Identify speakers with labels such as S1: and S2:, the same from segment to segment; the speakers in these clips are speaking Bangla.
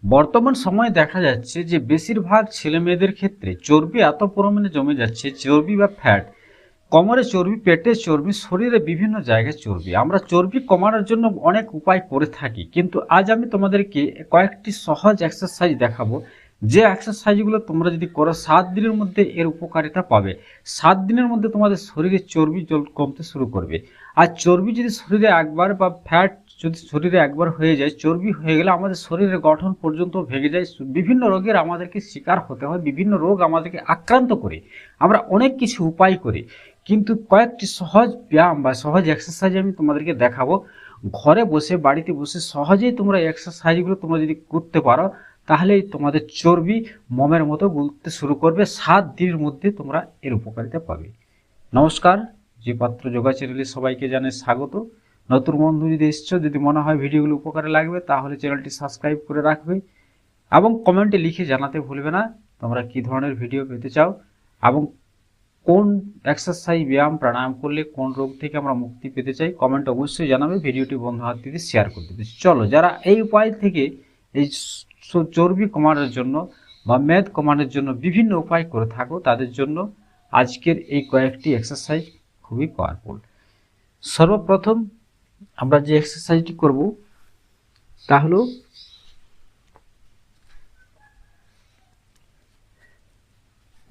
S1: বর্তমান সময়ে দেখা যাচ্ছে যে বেশিরভাগ ছেলে মেয়েদের ক্ষেত্রে চর্বি এত পরিমাণে জমে যাচ্ছে, চর্বি বা ফ্যাট, কোমরে চর্বি, পেটে চর্বি, শরীরে বিভিন্ন জায়গায় চর্বি। আমরা চর্বি কমানোর জন্য অনেক উপায় করে থাকি, কিন্তু আজ আমি তোমাদেরকে কয়েকটি সহজ এক্সারসাইজ দেখাবো, যে এক্সারসাইজগুলো তোমরা যদি করো 7 দিনের মধ্যে এর উপকারিতা পাবে। 7 দিনের মধ্যে তোমাদের শরীরে চর্বি কমতে শুরু করবে। আর চর্বি যদি শরীরে একবার বা ফ্যাট যদি শরীরে একবার হয়ে যায়, চর্বি হয়ে গেলে আমাদের শরীরের গঠন পর্যন্ত ভেঙে যায়, বিভিন্ন রোগের আমাদেরকে শিকার হতে হয়, বিভিন্ন রোগ আমাদেরকে আক্রান্ত করে। আমরা অনেক কিছু উপায় করি, কিন্তু কয়েকটি সহজ ব্যায়াম বা সহজ এক্সারসাইজ আমি তোমাদেরকে দেখাবো। ঘরে বসে, বাড়িতে বসে সহজেই তোমরা এক্সারসাইজগুলো তোমরা যদি করতে পারো, তাহলেই তোমাদের চর্বি মোমের মতো গলতে শুরু করবে। 7 দিনের মধ্যে তোমরা এর উপকারিতা পাবে। নমস্কার, যে পাত্র যোগা চ্যানেলে সবাইকে জানাই স্বাগত। নতুন বন্ধু যদি এসছো, যদি মনে হয় ভিডিওগুলো উপকারে লাগবে, তাহলে চ্যানেলটি সাবস্ক্রাইব করে রাখবে এবং কমেন্টে লিখে জানাতে ভুলবে না তোমরা কি ধরনের ভিডিও পেতে চাও এবং কোন এক্সারসাইজ, ব্যায়াম, প্রাণায়াম করলে কোন রোগ থেকে আমরা মুক্তি পেতে চাই। কমেন্ট অবশ্যই জানাবে, ভিডিওটি বন্ধু হাত দিয়ে শেয়ার করে দেবে। চলো, যারা এই উপায় থেকে এই চর্বি কমানোর জন্য বা মেদ কমানোর জন্য বিভিন্ন উপায় করে থাকো, তাদের জন্য আজকের এই কয়েকটি এক্সারসাইজ খুবই পাওয়ারফুল। সর্বপ্রথম আমরা যে এক্সারসাইজটি করব তা হলো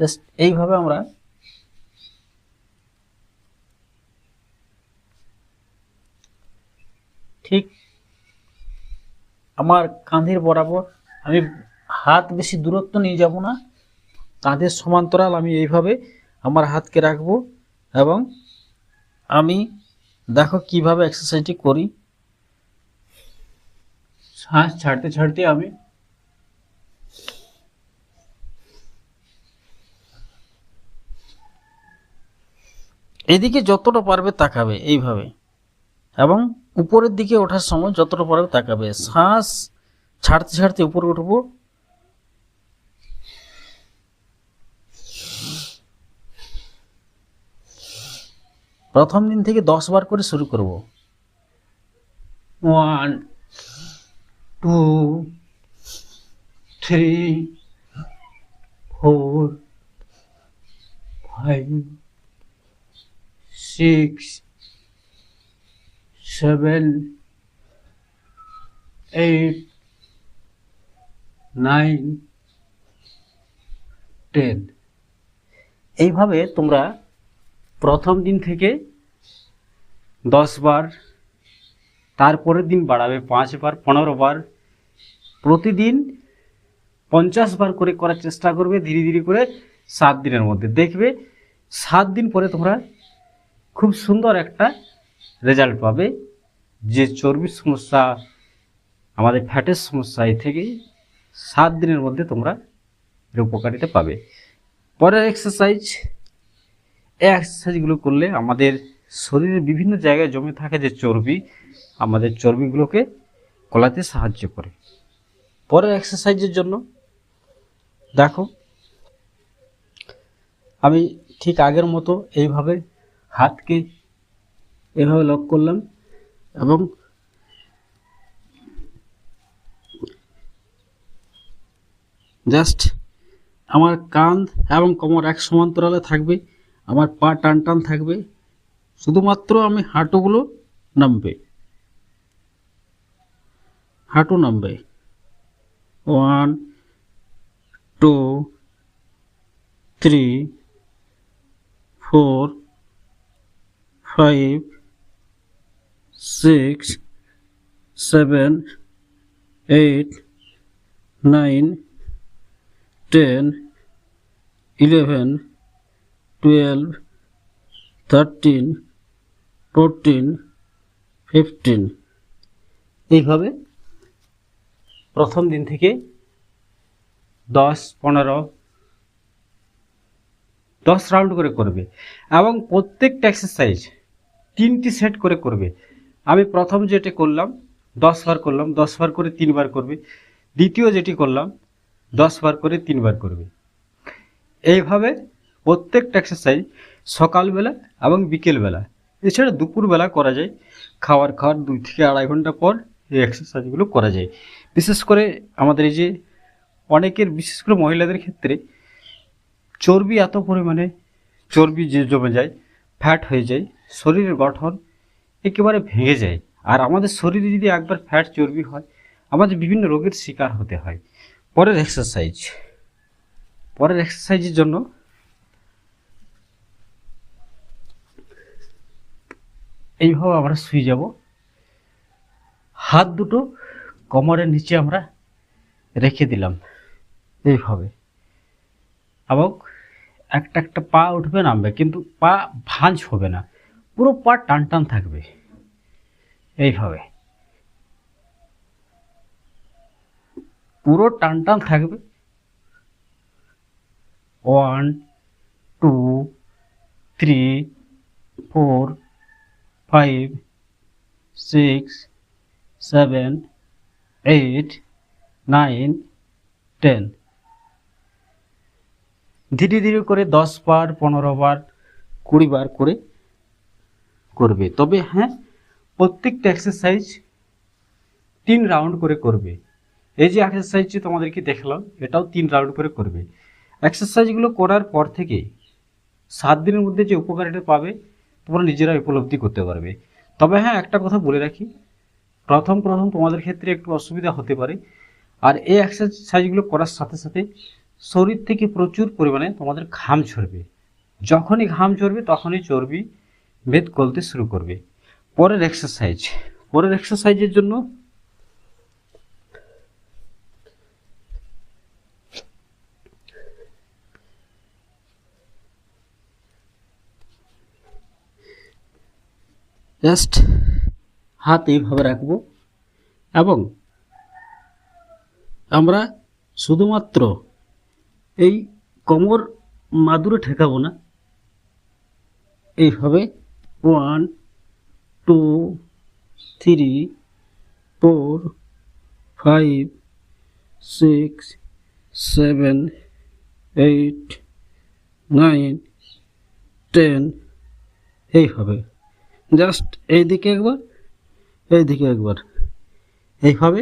S1: জাস্ট এইভাবে আমরা ঠিক আমার কাঁধের বরাবর, আমি হাত বেশি দূরত্ব নিয়ে যাব না, কাঁধের সমান্তরাল আমি এইভাবে আমার হাতকে রাখবো এবং আমি দেখো কিভাবে এক্সারসাইজটি করি। শ্বাস ছাড়তে ছাড়তে আমি এদিকে যতটা পারবে তাকাবে এইভাবে, এবং উপরের দিকে ওঠার সময় যতটা পারবে তাকাবে। শ্বাস ছাড়তে ছাড়তে উপরে উঠবো, প্রথম দিন থেকে 10 বার করে শুরু করব। 1 2 3 4 5 6 7 8 9 10। এইভাবে তোমরা প্রথম দিন থেকে 10 বার, তারপরের দিন বাড়াবে 5 বার, 15 বার, প্রতিদিন 50 বার করে করার চেষ্টা করবে ধীরে ধীরে করে। 7 দিনের মধ্যে দেখবে 7 দিন পরে তোমরা খুব সুন্দর একটা রেজাল্ট পাবে। যে চর্বির সমস্যা, আমাদের ফ্যাটের সমস্যা, এই থেকে 7 দিনের মধ্যে তোমরা এর উপকারিতা পাবে। পরের এক্সারসাইজ, এই এক্সারসাইজগুলো করলে আমাদের শরীরের বিভিন্ন জায়গায় জমে থাকে যে চর্বি, আমাদের চর্বিগুলোকে গলাতে সাহায্য করে। পরের এক্সারসাইজের জন্য দেখো আমি ঠিক আগের মতো এইভাবে হাতকে এভাবে লক করলাম এবং জাস্ট আমার কাঁধ এবং কোমর এক সমান্তরালে থাকবে, আমার পা টান টান থাকবে, শুধুমাত্র আমি হাঁটুগুলো নামবে, হাঁটু নামবে। 1 2 3 4 5 6 7 8 9 10 11 12 13 14 15। এইভাবে প্রথম দিন থেকে 10 15 10 রাউন্ড করে করবে এবং প্রত্যেকটা এক্সারসাইজ 3টি সেট করে করবে। আমি প্রথম যেটি করলাম 10 বার করলাম, 10 বার করে 3 বার করবে। দ্বিতীয় যেটি করলাম 10 বার করে 3 বার করবে। এইভাবে প্রত্যেকটা এক্সারসাইজ সকালবেলা এবং বিকেলবেলা, এছাড়া দুপুরবেলা করা যায়। খাওয়ার 2 থেকে আড়াই ঘন্টা পর এই এক্সারসাইজগুলো করা যায়। বিশেষ করে আমাদের এই যে অনেকের, বিশেষ করে মহিলাদের ক্ষেত্রে চর্বি এত পরিমাণে চর্বি যে জমে যায়, ফ্যাট হয়ে যায়, শরীরের গঠন একেবারে ভেঙে যায়। আর আমাদের শরীরে যদি একবার ফ্যাট চর্বি হয়, আমাদের বিভিন্ন রোগের শিকার হতে হয়। পরের এক্সারসাইজের জন্য এইভাবে আমরা শুয়ে যাব, হাত দুটো কোমরের নিচে আমরা রেখে দিলাম এইভাবে, এবং একটা একটা পা উঠবে নামবে, কিন্তু পা ভাঁজ হবে না, পুরো পা টান টান থাকবে। এইভাবে পুরো টান টান থাকবে। 1 2 3 4 5 6 7 8 9 10। ধীরে ধীরে করে 10 বার, 15 বার, 20 বার করে করবে। তবে হ্যাঁ, প্রত্যেকটা এক্সারসাইজ 3 রাউন্ড করে করবে। এই যে এক্সারসাইজটি তোমাদেরকে দেখলাম, এটাও 3 রাউন্ড করে করবে। এক্সারসাইজগুলো করার পর থেকে 7 দিনের মধ্যে যে উপকারিতা পাবে তোমরা নিজেরা উপলব্ধি করতে পারবে। তবে হ্যাঁ, একটা কথা বলে রাখি, প্রথম তোমাদের ক্ষেত্রে একটু অসুবিধা হতে পারে। আর এই এক্সারসাইজগুলো করার সাথে সাথে শরীর থেকে প্রচুর পরিমাণে তোমাদের ঘাম ঝরবে। যখনই ঘাম ঝরবে তখনই চর্বি মেদ গলতে শুরু করবে। পরের এক্সারসাইজের জন্য জাস্ট হাত এইভাবে রাখবো, এবং আমরা শুধুমাত্র এই কোমর মাদুরে ঠেকাবো না, এইভাবে 1 2 3 4 5 6 7 8 9 10 এইভাবে জাস্ট এইদিকে একবার, এইদিকে একবার, এইভাবে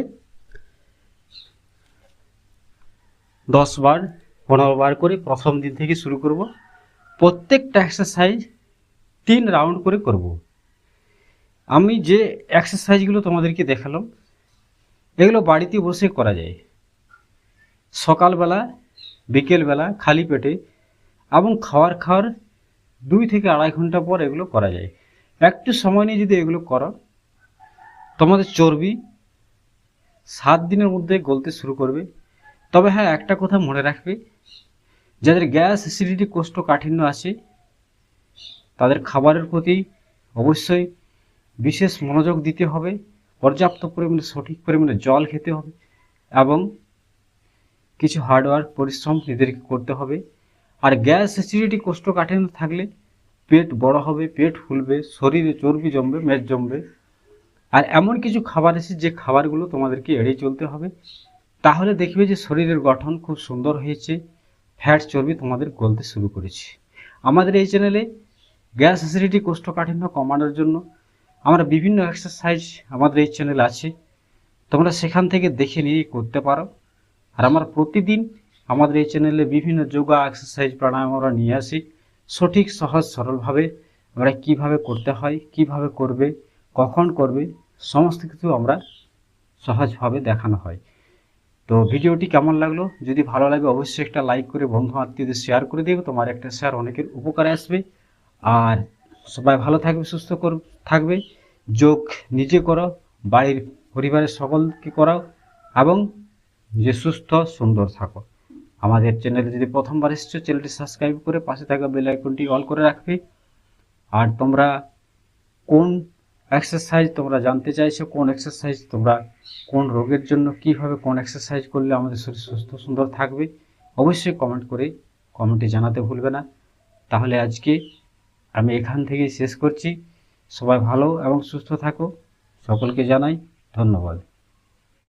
S1: 10 বার 15 বার করে প্রথম দিন থেকে শুরু করব। প্রত্যেকটা এক্সারসাইজ 3 রাউন্ড করে করব। আমি যে এক্সারসাইজগুলো তোমাদেরকে দেখালাম এগুলো বাড়িতে বসে করা যায়, সকালবেলা, বিকেলবেলা, খালি পেটে, এবং খাওয়ার 2 থেকে 2.5 ঘন্টা পর এগুলো করা যায়। একটু সময় নিয়ে যদি এগুলো করো, তোমাদের চর্বি 7 দিনের মধ্যে গলতে শুরু করবে। তবে হ্যাঁ, একটা কথা মনে রাখবে, যাদের গ্যাস, অ্যাসিডিটি, কোষ্ঠকাঠিন্য আছে তাদের খাবারের প্রতি অবশ্যই বিশেষ মনোযোগ দিতে হবে। পর্যাপ্ত পরিমাণে, সঠিক পরিমাণে জল খেতে হবে, এবং কিছু হার্ডওয়ার্ক, পরিশ্রম নিজেদেরকে করতে হবে। আর গ্যাস, অ্যাসিডিটি, কোষ্ঠকাঠিন্য থাকলে পেট বড় হবে, পেট ফুলবে, শরীরে চর্বি জমবে, মেদ জমবে। আর এমন কিছু খাবার আছে যে খাবারগুলো তোমাদেরকে এড়িয়ে চলতে হবে। তাহলে দেখবে যে শরীরের গঠন খুব সুন্দর হয়েছে, ফ্যাট চর্বি তোমাদের গলতে শুরু করেছে। আমাদের এই চ্যানেলে গ্যাস, অ্যাসিডিটি, কোষ্ঠকাঠিন্য কমানোর জন্য আমরা বিভিন্ন এক্সারসাইজ আমাদের এই চ্যানেলে আছে, তোমরা সেখান থেকে দেখে নিয়ে করতে পারো। আর আমরা প্রতিদিন আমাদের এই চ্যানেলে বিভিন্ন যোগা, এক্সারসাইজ, প্রাণায়াম আমরা নিয়ে আসি, সঠিক, সহজ, সরলভাবে আমরা কিভাবে করতে হয়, কিভাবে করবে, কখন করবে, সমস্ত কিছু আমরা সহজভাবে দেখানো হয়। তো ভিডিওটি কেমন লাগলো? যদি ভালো লাগে অবশ্যই একটা লাইক করে বন্ধু আত্মীয়দের শেয়ার করে দিও, তোমার একটা শেয়ার অনেকের উপকারে আসবে। আর সবাই ভালো থাকবে, সুস্থ থাকবে। যোগ নিজে করো, বাড়ির পরিবারের সকলকে করাও, এবং যে সুস্থ সুন্দর থাকো। আমাদের চ্যানেলে যদি প্রথমবার এসেছো, চ্যানেলটি সাবস্ক্রাইব করে পাশে থাকা বেল আইকনটি অল করে রাখবে। আর তোমরা কোন এক্সারসাইজ তোমরা জানতে চাইছো, কোন এক্সারসাইজ তোমরা কোন রোগের জন্য কিভাবে কোন এক্সারসাইজ করলে আমাদের শরীর সুস্থ সুন্দর থাকবে, অবশ্যই কমেন্টে জানাতে ভুলবে না। তাহলে আজকে আমি এখান থেকেই শেষ করছি। সবাই ভালো এবং সুস্থ থাকো, সকলকে জানাই ধন্যবাদ।